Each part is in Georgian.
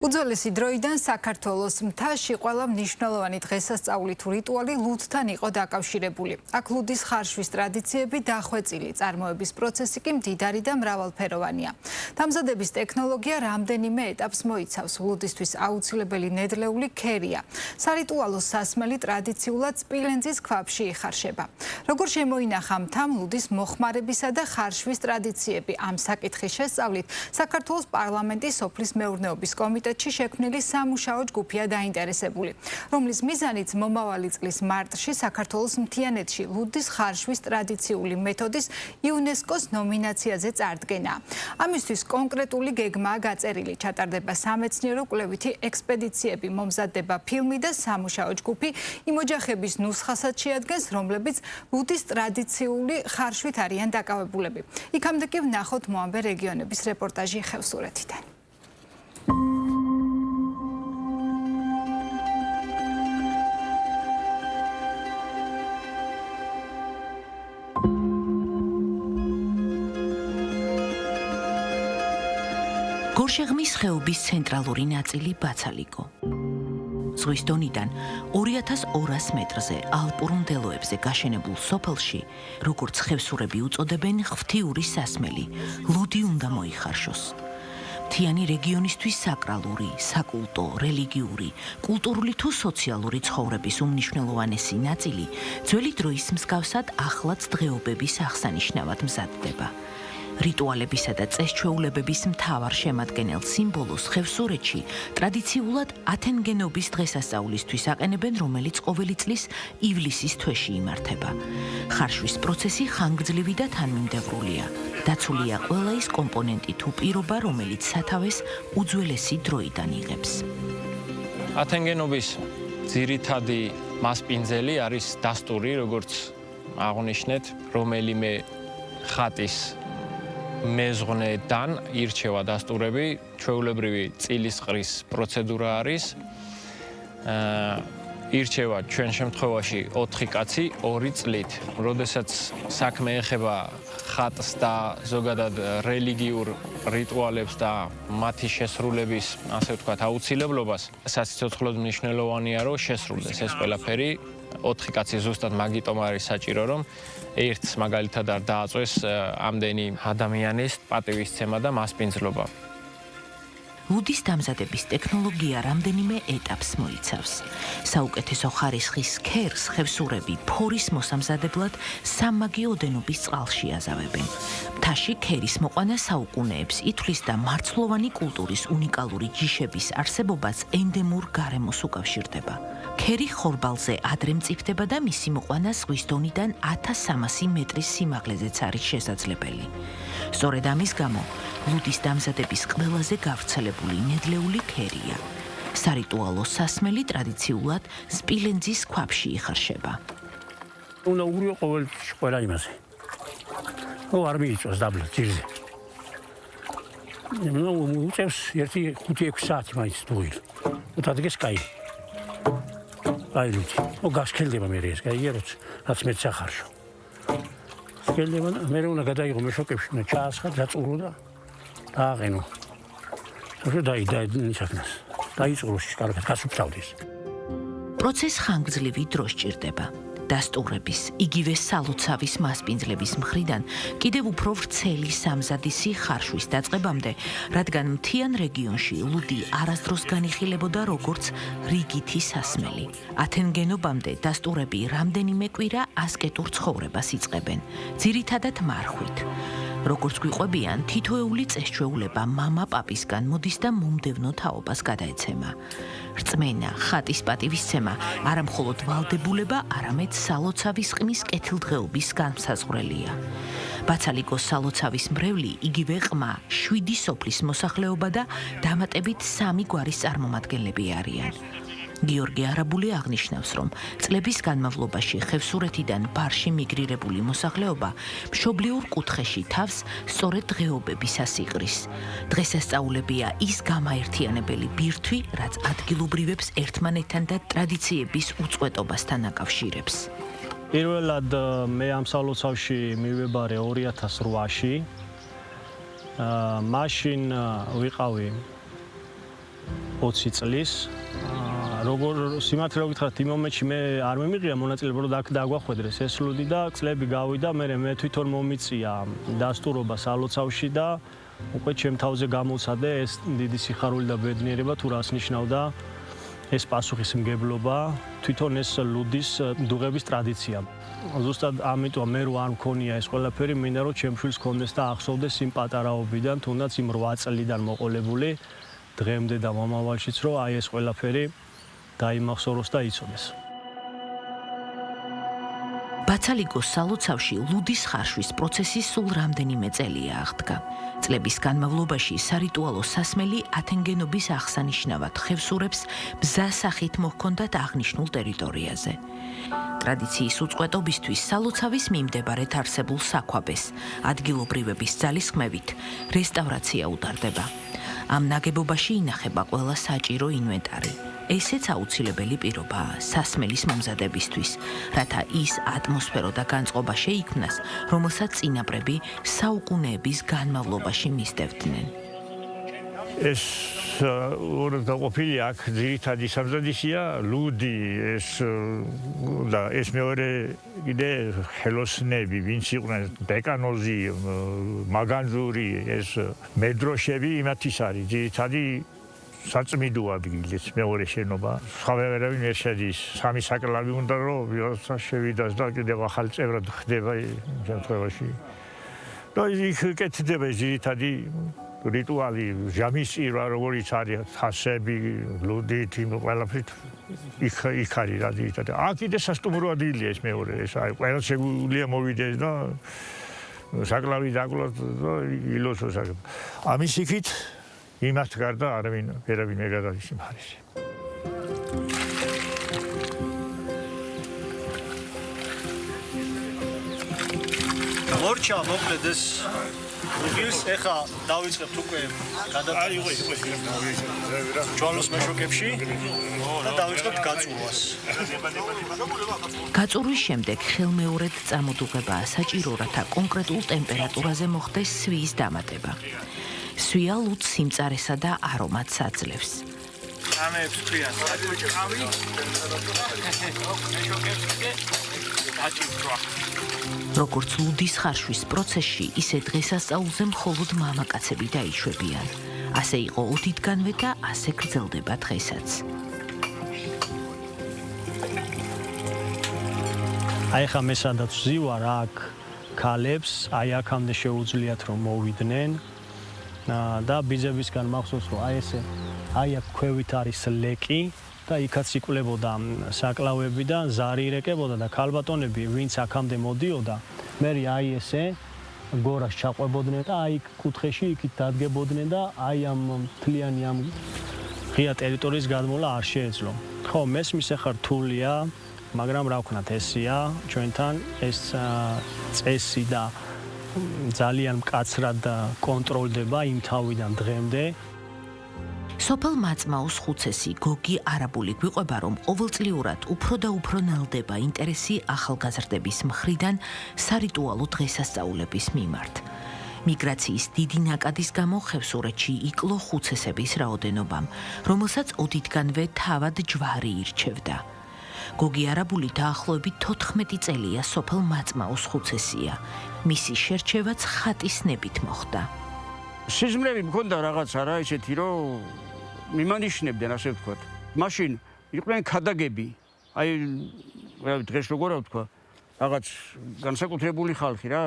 უძველესი დროიდან საქართველოს მთაში ყველა მნიშვნელოვანი დღესასწაული თუ რიტუალი ლუდთან იყო დაკავშირებული. აქ ლუდის ხარშვის ტრადიციები დახვეწილი, წარმოების პროცესი კი მდიდარი და მრავალფეროვანია. დამზადების ტექნოლოგია რამდენიმე ეტაპს მოიცავს. ლუდისთვის აუცილებელი ნედლეული ქერია. სარიტუალო სასმელი ტრადიციულად სპილენძის ქვაბში იხარშება. როგორ შემოინახა მთა ლუდის მოხმარებისა და ხარშვის ტრადიციები? ამ საკითხის შესწავლით საქართველოს პარლამენტის სოფლის მეურნეობის კომიტეტი შექმნილი სამუშაო ჯგუფია დაინტერესებული, რომლის მიზანიც მომავალი წლის მარტში საქართველოს მთიანეთში ლუდის ხარშვის ტრადიციული მეთოდის იუნესკოს ნომინაციაზე წარდგენა. ამისთვის კონკრეტული გეგმაა გაწერილი, ჩატარდება სამეცნიერო კვლევითი ექსპედიციები, მომზადდება ფილმი და სამუშაო ჯგუფი იმ ოჯახების ნუსხასაც შეადგენს, რომლებიც ლუდის ტრადიციული ხარშვით არიან დაკავებულები. იქამდე კი ვნახოთ მოამბე რეგიონების რეპორტაჟი ხევსურეთიდან. გორშეღმის ხეობის ცენტრალური ნაწილი ბაცალიკო. ზღვის დონიდან 2200 მეტრზე ალპურ მდელოებზე გაშენებულ სოფელში, როგორც ხევსურები უწოდებენ, ღვთიური სასმელი, ლუდი უნდა მოიხარშოს. მთიანი რეგიონისთვის საკრალური, საკულტო, რელიგიური, კულტურული თუ სოციალური ცხოვრების უმნიშვნელოვანესი ნაწილი ძველი დროის მსგავსად ახლაც დღეობების აღსანიშნავად მზადდება. რიტუალებისა და წესჩვეულებების მთავარ შემადგენელ სიმბოლოს ხევსურეთში ტრადიციულად ათენგენობის დღესასწაულისთვის აყენებენ, რომელიც ყოველი წლის ივლისის თვეში იმართება. ხარშვის პროცესი ხანგრძლივი და თანმიმდევრულია. დაცულია ყველა ის კომპონენტი თუ პირობა, რომელიც სათავეს უძველესი დროიდან იღებს. ათენგენობის ძირითადი მასპინძელი არის დასტური, როგორც აღნიშნეთ, რომელიმე ხატის მეზღვნედან ირჩევა დასტურები, ჩვეულებრივი წილისყრის პროცედურა არის. ირჩევა ჩვენ შემთხვევაში 4 კაცი 2 წლით. როდესაც საქმე ეხება ხატს და ზოგადად რელიგიურ რიტუალებს და მათი შესრულების, ასე ვთქვათ, აუცილებლობას, საციცოცხლოდ მნიშვნელოვანია, რომ შესრულდეს ეს ყველაფერი. 4 კაცი ზუსტად მაგიტომ არის საჭირო, რომ ერთს მაგალითად არ დააწვეს ამდენი ადამიანის პატივისცემა და მასპინძლობა. ლუდის დამზადების ტექნოლოგია რამდენიმე ეტაპს მოიცავს. საუკეთესო ხარისხის ქერს ხევსურები ფორის მოსამზადებლად სამმაგი ოდენობის წყალში აზავებენ. მთაში ქერის მოყვანა საუკუნეებს ითვლის და მარცვლოვანი კულტურის უნიკალური ჯიშების არსებობას ენდემურ გარემოს უკავშირდება. ქერი ხორბალზე ადრე მწიფდება და მისი მოყვანა ზღვის დონიდან 1300 მეტრის სიმაღლეზეც არის შესაძლებელი. სწორედ ამის გამო ლუდის დამზადების ყველაზე გავრცელებული ნედლეული ქერია. სარიტუალო სასმელი ტრადიციულად სპილენძის ქვაბში იხარშება. უნდა უგრიო ყოველთვის ყველა იმაზე. არ მიიწვას დაბლა ძირზე. უწევს 1-5 საათი მაინც დუღილ. დადგეს კაი. აი ლუდი. გასქელდება მე ეს კაი როც რაც მე სახარშო. სკელდება მე უნდა გადაიღო მეშოკებში, უნდა ჩაასხა, დაწურო და დააყენო. საქმეს. დაიწყო კარგად გასუფთავდეს. პროცესს ხანგრძლივი დრო სჭირდება. დასტურების, იგივე სალოცავის მასპინძლების მხრიდან კიდევ უფრო ვრცელი სამზადისი ხარშვის დაწყებამდე, რადგან მთიან რეგიონში ლუდი არასდროს განიხილებოდა როგორც რიგითი სასმელი. ათენგენობამდე დასტურები რამდენიმე კვირა ასკეტურ ცხოვრებას იწყებენ, ძირითადად მარხვით. როგორც გვიყვებიან, თითოეული წესჩვეულება მამა პაპისგან მოდის და მომდევნო თაობას გადაეცემა. რწმენა, ხატის პატივისცემა არა მხოლოდ ვალდებულება, არამედ სალოცავის ყმის კეთილდღეობის განმსაზღვრელია. ბაცალიკოს სალოცავის მრევლი იგივე ყმა, 7 სოფლის მოსახლეობა და დამატებით 3 გვარის წარმომადგენლები არიან. გიორგი არაბული აღნიშნავს, რომ წლების განმავლობაში ხევსურეთიდან ბარში მიგრირებული მოსახლეობა მშობლიურ კუთხეში თავს სწორედ დღეობებისას იყრის. დღესასწაულებია ის გამაერთიანებელი ბირთვი, რაც ადგილობრივებს ერთმანეთთან და ტრადიციების უწყვეტობასთან აკავშირებს. პირველად მე ამ სალოცავში მივებარე 2008-ში. მაშინ ვიყავი 20 წლის. როგორ სიმართლე რომ გითხრათ, იმ მომენტში მე არ მიმიღია მონაწილეობა, რომ აქ დაგვახვედრეს ეს ლუდი და წლები გავიდა, მე თვითონ მომიწია დასტურობა სალოცავში და უკვე ჩემ თავზე გამოცადე ეს დიდი სიხარული და ბედნიერება თუ რას ნიშნავდა ეს პასუხისმგებლობა, თვითონ ეს ლუდის დუღების ტრადიცია. ზუსტად ამიტომ მე რო არ მქონია ეს ყველაფერი, მინდა რომ ჩემ შვილს ქონდეს და ახსოვდეს იმ პატარაობიდან, თუნდაც იმ 8 წლიდან მოყოლებული დღემდე და მომავალშიც, რომ აი ეს ყველაფერი დაიმახსოვროს და იცოდეს. ბაცალიკოს სალოცავში ლუდის ხარშვის პროცესი სულ რამდენიმე წელია აღდგა. წლების განმავლობაში სარიტუალო სასმელი ათენგენობის აღსანიშნავად ხევსურებს ბზასახით მოჰქონდათ აღნიშნულ ტერიტორიაზე. ტრადიციის უწყვეტობისთვის სალოცავის მიმდებარედ არსებულ საქვაბეს ადგილობრივების ძალისხმევით რესტავრაცია უტარდება. ამ ნაგებობაში ინახება ყველა საჭირო ინვენტარი. ესეც აუცილებელი პირობაა სასმელის მომზადებისთვის, რათა ის ატმოსფერო და განწყობა შეიქმნას, რომელსაც წინაპრები საუკუნეების განმავლობაში მისდევდნენ. ეს ორდაყოფილი აქ ძირითადი სამზადისია ლუდი, ეს მეორე კიდე ხელოსნები, ვინც იყვნენ დეკანოზი, მაგანძური, ეს მედროშები, იმათ ის არის ძირითადი საწმიდო ადგილიც მეორე შენობა. სხვა ვერავინ ვერ შედის. სამი საკლავი უნდა რომ შევიდას და კიდევ ახალ წევრად ხდება შემთხვევაში. და იქ კეთდება ძირითადი რიტუალი, ჟამის წირვა, როგორიც არის თასები, ლუდით, იმ ყველაფრით იქ არის რა ძირითადი. აქ კიდე სასტუმრო ადგილია ეს მეორე, ეს აი ყველა შეგვიძლია მოვიდეს და საკლავი დაკლოთ და ილოცოს. ამის იქით იმათ გარდა ვერავინ ვერ გადადის სიმხარისე. მორჩა მოკლედ ეს უღირს ეხა დავიწყებთ უკვე ჯვალოს მეშოკებში და დავიწყებთ გაწურვას. გაწურვის შემდეგ ხელმეორედ წამოდუღებაა საჭირო, რათა კონკრეტულ ტემპერატურაზე მოხდეს სვიის დამატება. სვია ლუდს სიმწარესა და არომატს აძლევს. ამებს ქვია საჭირავი. როგორც ლუდის ხარშვის პროცესში, ისე დღესასწაულზე მხოლოდ მამაკაცები დაიშვებიან. ასე იყო ოდითგანვე და ასე გრძელდება დღესაც. აი ხა მე სადაც ვზივარ აქ ქალებს, აი აქამდე შეუძლიათ რომ მოვიდნენ. და ბიძებისგან მახსოვს რომ აი აქ ქვევით არის ლეკი და იქაც იკლებოდა საკლავები და ზარი ირეკებოდა და ქალბატონები ვინც აქამდე მოდიოდა მე აი ესე გორას ჩაყვებოდნენ და აი კუთხეში იქით დადგებოდნენ და აი ამ მთლიანი ამ ღია ტერიტორიის გადმოლა არ შეეძლო. ხო, მესმის ახლა რთულია, მაგრამ რა ვქნათ, ესია ჩვენთან ეს წესი და ძალიან მკაცრად კონტროლდება იმ თავიდან დღემდე. სოფელ მაწმაუს ხუცესი გოგი არაბული გვიყვება, რომ ყოველწლიურად უფრო და უფრო ნელდება ინტერესი ახალგაზრდების მხრიდან სარიტუალო დღესასწაულების მიმართ. მიგრაციის დიდი ნაკადის გამო ხევსურეთში იკლო ხუცესების რაოდენობამ, რომელსაც ოდითგანვე თავად ჯვარი ირჩევდა. გოგი არაბული დაახლოებით 14 წელია სოფელ მაწმაუს ხუცესია. მისი შერჩევაც ხატის ნებით მოხდა. სიზმრები მქონდა რაღაცა რა ისეთი, რომ მიმანიშნებდნენ, ასე ვთქვათ. მაშინ იყვნენ ქადაგები. აი, დღეს როგორ ვთქვა, რაღაც განსაკუთრებული ხალხი რა.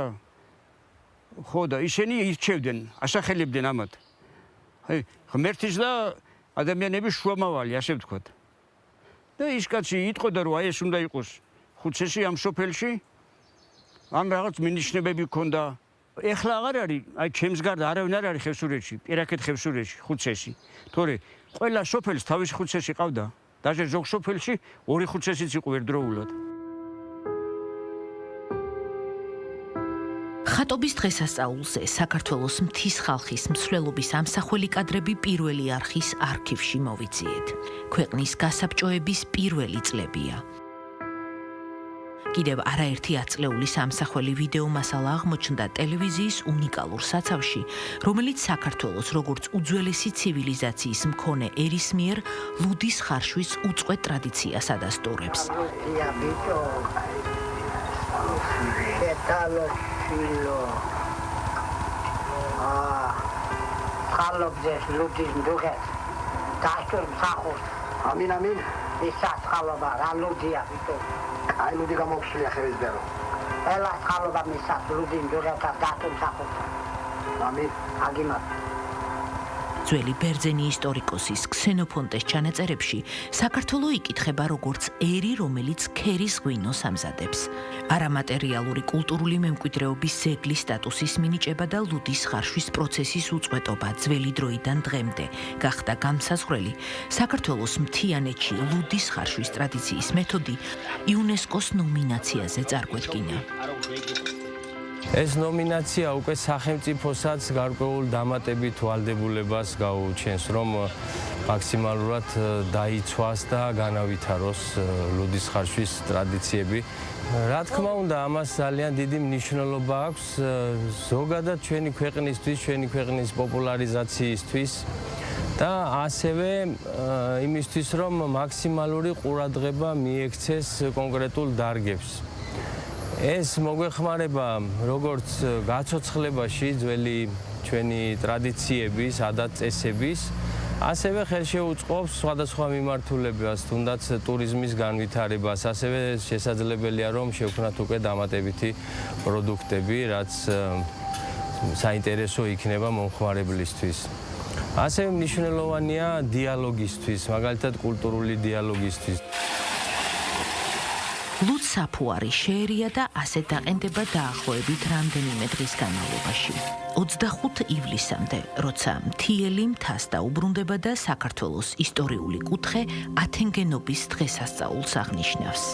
ხო და ისინი ირჩევდნენ, ასახელებდნენ ამათ. აი, ღმერთის და ადამიანების შუამავალი, ასე ვთქვათ. და ის კაცი იტყოდა, რომ აი ეს უნდა იყოს ხუცესი ამ სოფელში. ამ რაღაც მინიშნებები ქონდა. ეხლა აღარ არის, აი ჩემს გარდა არავინ არ არის ხევსურეთში, პირაქეთ ხევსურეთში ხუცესი. თორე ყველა სოფელს თავისი ხუცესი ყავდა. დაჟე ზოგ სოფელში ორი ხუცესიც იყო ერთდროულად. ხატობის დღესასწაულზე საქართველოს მთის ხალხის მსვლელობის ამსახველი კადრები პირველი არხის არქივში მოვიძიეთ. ქვეყნის გასაბჭოების პირველი წლებია. კიდევ არაერთი აწლეულის ამსახველი ვიდეო მასალა აღმოჩნდა ტელევიზიის უნიკალურ საცავში, რომელიც საქართველოს როგორც უძველესი ცივილიზაციის მქონე ერის მიერ ლუდის ხარშვის უწყვეტ ტრადიციას ადასტურებს. ხალობდეს ლუდის მდუღეთ გასტურ მსახურს ამინ ამინ ის საცხალობა რა ლუდია ვიტო აი ლუდი გამოგშლია ხელისბერო ელას ხალობა მისას ლუდის მდუღეთ გასტურ მსახურს ამინ აგიმათ ძველი ბერძენი ისტორიკოსის ქსენოფონტეს ჩანაწერებში საქართველო იკითხება როგორც ერი, რომელიც ქერის ღვინოს ამზადებს. არამატერიალური კულტურული მემკვიდრეობის ძეგლის სტატუსის მინიჭება და ლუდის ხარშვის პროცესის უწყვეტობა ძველი დროიდან დღემდე გახდა განმსაზღვრელი. საქართველოს მთიანეთში ლუდის ხარშვის ტრადიციის მეთოდი იუნესკოს ნომინაციაზე წარგვედგინა. ეს ნომინაცია უკვე სახელმწიფოსაც გარკვეულ დამატებით ვალდებულებას გაუჩენს, რომ მაქსიმალურად დაიცვას და განავითაროს ლუდის ხარშვის ტრადიციები. რა თქმა უნდა, ამას ძალიან დიდი მნიშვნელობა აქვს ზოგადად ჩვენი ქვეყნისთვის, ჩვენი ქვეყნის პოპულარიზაციისთვის და ასევე იმისთვის, რომ მაქსიმალური ყურადღება მიექცეს კონკრეტულ დარგებს. ეს მოგვეხმარება როგორც გაცოცხლებაში ძველი ჩვენი ტრადიციების, ადათ-წესების, ასევე ხელშეუწყობს სხვადასხვა მიმართულებას, თუნდაც ტურიზმის განვითარებას, ასევე შესაძლებელია რომ შევქმნათ უკვე დამატებითი პროდუქტები, რაც საინტერესო იქნება მომხმარებლისთვის. ასევე მნიშვნელოვანია დიალოგისთვის, მაგალითად კულტურული დიალოგისთვის. ლუდს საფუარი შეერია და ასეთ დაყენდება დაახლოებით რამდენიმე დღის განმავლობაში. 25 ივლისამდე, როცა მთიელი მთას დაუბრუნდება და საქართველოს ისტორიული კუთხე ათენგენობის დღესასწაულს აღნიშნავს.